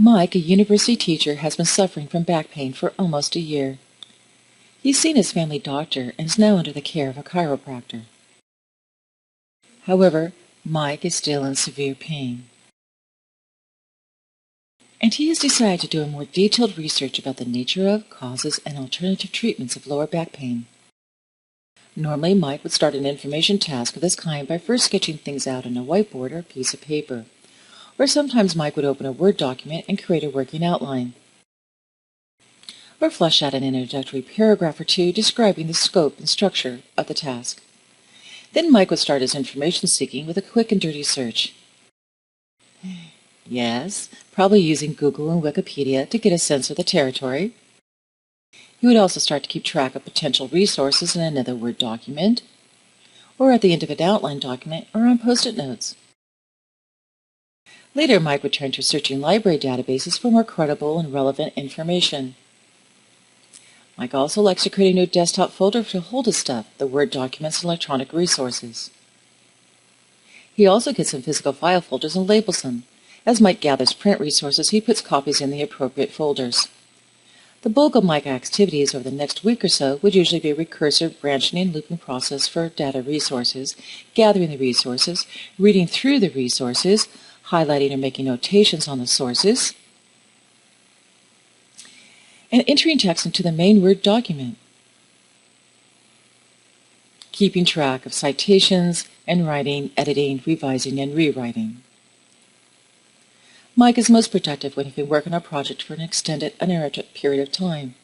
Mike, a university teacher, has been suffering from back pain for almost a year. He's seen his family doctor and is now under the care of a chiropractor. However, Mike is still in severe pain. And he has decided to do a more detailed research about the nature of, causes, and alternative treatments of lower back pain. Normally, Mike would start an information task of this kind by first sketching things out on a whiteboard or a piece of paper. Or sometimes Mike would open a Word document and create a working outline. Or flesh out an introductory paragraph or two describing the scope and structure of the task. Then Mike would start his information seeking with a quick and dirty search. Yes, probably using Google and Wikipedia to get a sense of the territory. He would also start to keep track of potential resources in another Word document, or at the end of an outline document, or on Post-it notes. Later, Mike would turn to searching library databases for more credible and relevant information. Mike also likes to create a new desktop folder to hold his stuff, the Word documents and electronic resources. He also gets some physical file folders and labels them. As Mike gathers print resources, he puts copies in the appropriate folders. The bulk of Mike's activities over the next week or so would usually be a recursive branching and looping process for data resources, gathering the resources, reading through the resources, highlighting or making notations on the sources, and entering text into the main Word document, keeping track of citations and writing, editing, revising, and rewriting. Mike is most productive when he can work on a project for an extended, uninterrupted period of time.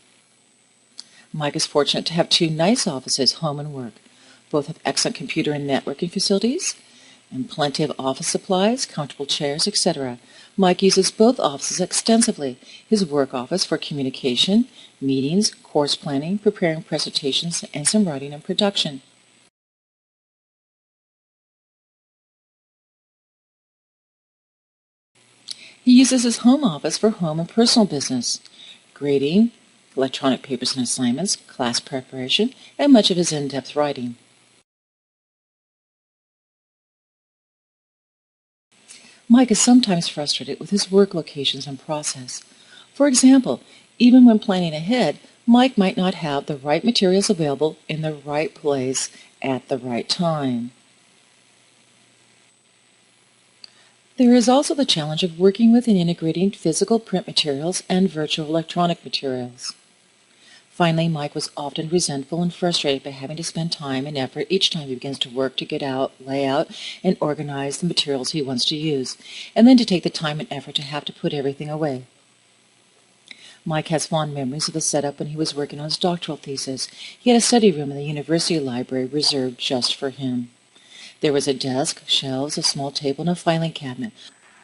Mike is fortunate to have two nice offices, home and work. Both have excellent computer and networking facilities, and plenty of office supplies, comfortable chairs, etc. Mike uses both offices extensively. His work office for communication, meetings, course planning, preparing presentations, and some writing and production. He uses his home office for home and personal business, grading, electronic papers and assignments, class preparation, and much of his in-depth writing. Mike is sometimes frustrated with his work locations and process. For example, even when planning ahead, Mike might not have the right materials available in the right place at the right time. There is also the challenge of working with and integrating physical print materials and virtual electronic materials. Finally, Mike was often resentful and frustrated by having to spend time and effort each time he begins to work to get out, lay out, and organize the materials he wants to use, and then to take the time and effort to have to put everything away. Mike has fond memories of the setup when he was working on his doctoral thesis. He had a study room in the university library reserved just for him. There was a desk, shelves, a small table, and a filing cabinet.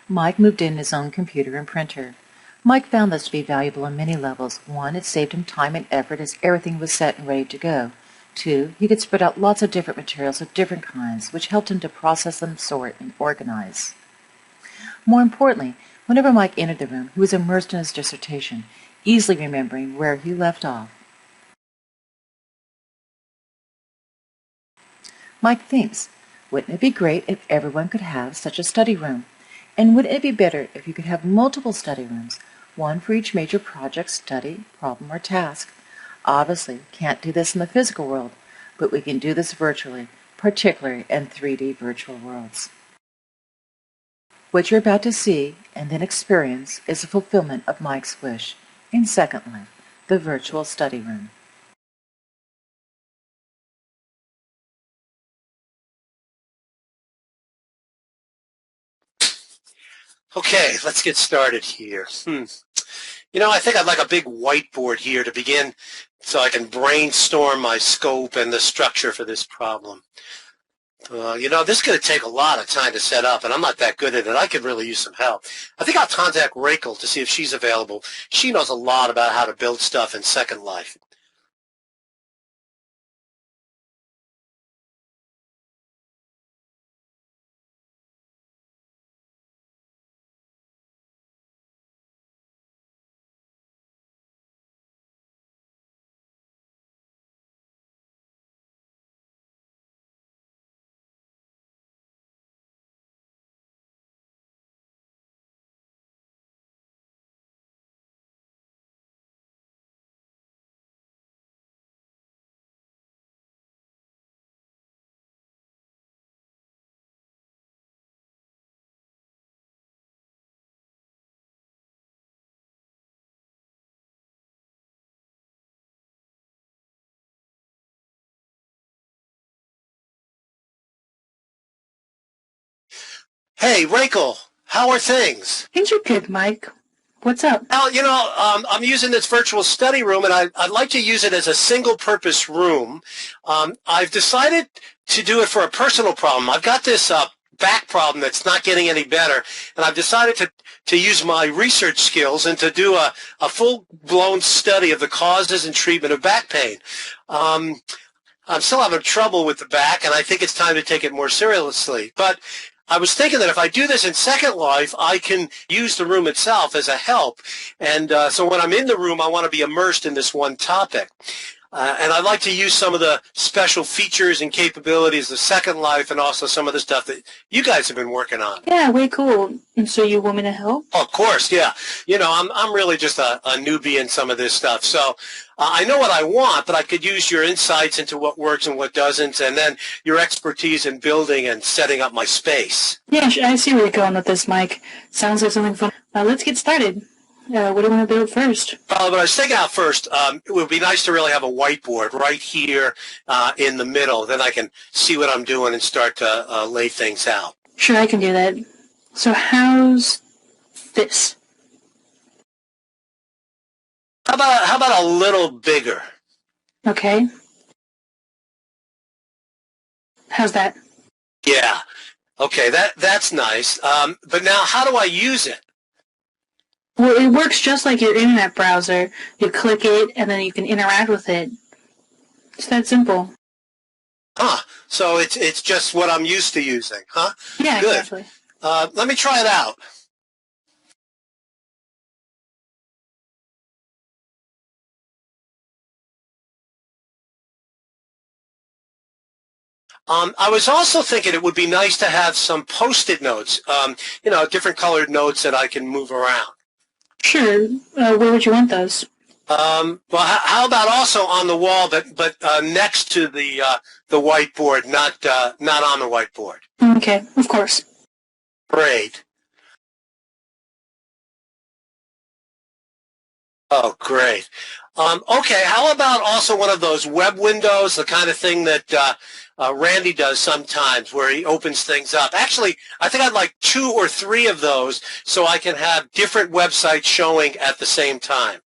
Mike moved in his own computer and printer. Mike found this to be valuable on many levels. One, it saved him time and effort as everything was set and ready to go. Two, he could spread out lots of different materials of different kinds, which helped him to process them, sort, and organize. More importantly, whenever Mike entered the room, he was immersed in his dissertation, easily remembering where he left off. Mike thinks, wouldn't it be great if everyone could have such a study room? And wouldn't it be better if you could have multiple study rooms, one for each major project, study, problem, or task? Obviously, we can't do this in the physical world, but we can do this virtually, particularly in 3D virtual worlds. What you're about to see and then experience is the fulfillment of Mike's wish in Second Life, the virtual study room. Okay, let's get started here. I think I'd like a big whiteboard here to begin so I can brainstorm my scope and the structure for this problem. This is going to take a lot of time to set up, and I'm not that good at it. I could really use some help. I think I'll contact Rachel to see if she's available. She knows a lot about how to build stuff in Second Life. Hey, Rachel, how are things? Things are good, Mike. What's up? Well, I'm using this virtual study room, and I'd like to use it as a single-purpose room. I've decided to do it for a personal problem. I've got this back problem that's not getting any better, and I've decided to use my research skills and to do a full-blown study of the causes and treatment of back pain. I'm still having trouble with the back, and I think it's time to take it more seriously. But I was thinking that if I do this in Second Life, I can use the room itself as a help. And so when I'm in the room, I want to be immersed in this one topic. And I'd like to use some of the special features and capabilities of Second Life and also some of the stuff that you guys have been working on. Yeah, way cool. And so you want me to help? Oh, of course, yeah. I'm really just a newbie in some of this stuff. So I know what I want, but I could use your insights into what works and what doesn't, and then your expertise in building and setting up my space. Yeah, I see where you're going with this, Mike. Sounds like something fun. Let's get started. What do you want to build first? But I was thinking out first, it would be nice to really have a whiteboard right here in the middle. Then I can see what I'm doing and start to lay things out. Sure, I can do that. So how's this? How about a little bigger? Okay. How's that? Yeah. Okay, that's nice. But now, how do I use it? Well, it works just like your internet browser. You click it, and then you can interact with it. It's that simple. Huh. So it's just what I'm used to using, huh? Yeah, Good. exactly. Let me try it out. I was also thinking it would be nice to have some Post-it notes, different colored notes that I can move around. Sure. Where would you want those? Well, how about also on the wall, but next to the whiteboard, not on the whiteboard? Okay, of course. Great. Oh, great. Okay, how about also one of those web windows, the kind of thing that Randy does sometimes where he opens things up. Actually, I think I'd like 2 or 3 of those so I can have different websites showing at the same time.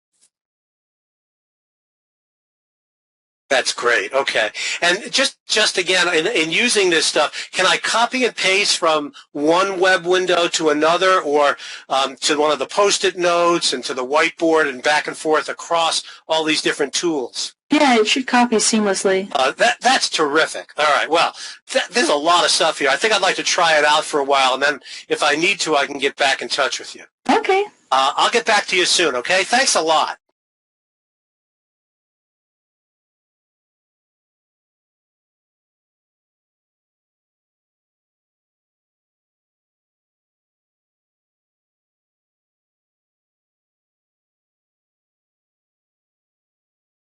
That's great. Okay. And just again, in using this stuff, can I copy and paste from one web window to another, or to one of the Post-it notes and to the whiteboard and back and forth across all these different tools? Yeah, it should copy seamlessly. That's terrific. All right. Well, there's a lot of stuff here. I think I'd like to try it out for a while, and then if I need to, I can get back in touch with you. Okay. I'll get back to you soon, okay? Thanks a lot.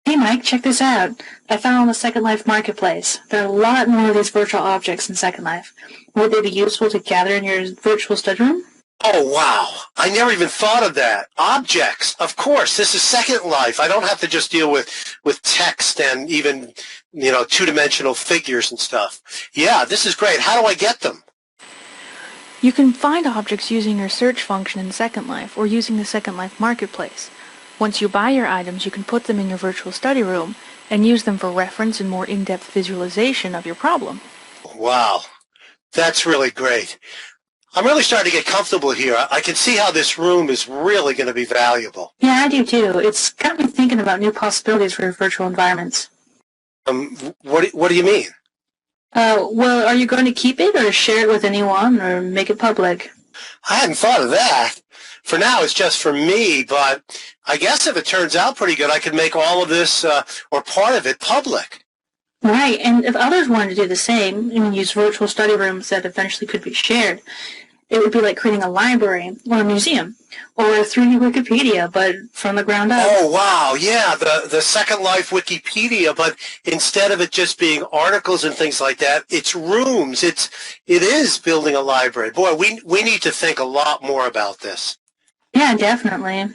Hey Mike, check this out. I found on the Second Life marketplace. There are a lot more of these virtual objects in Second Life. Would they be useful to gather in your virtual study room? Oh, wow. I never even thought of that. Objects. Of course, this is Second Life. I don't have to just deal with text and even, two-dimensional figures and stuff. Yeah, this is great. How do I get them? You can find objects using your search function in Second Life or using the Second Life marketplace. Once you buy your items, you can put them in your virtual study room and use them for reference and more in-depth visualization of your problem. Wow. That's really great. I'm really starting to get comfortable here. I can see how this room is really going to be valuable. Yeah, I do too. It's got me thinking about new possibilities for virtual environments. What do you mean? Well, are you going to keep it or share it with anyone or make it public? I hadn't thought of that. For now, it's just for me, but I guess if it turns out pretty good, I could make all of this, or part of it, public. Right, and if others wanted to do the same and use virtual study rooms that eventually could be shared, it would be like creating a library or a museum or a 3D Wikipedia, but from the ground up. Oh, wow, yeah, the Second Life Wikipedia, but instead of it just being articles and things like that, it's rooms. It is building a library. Boy, we need to think a lot more about this. Yeah, definitely.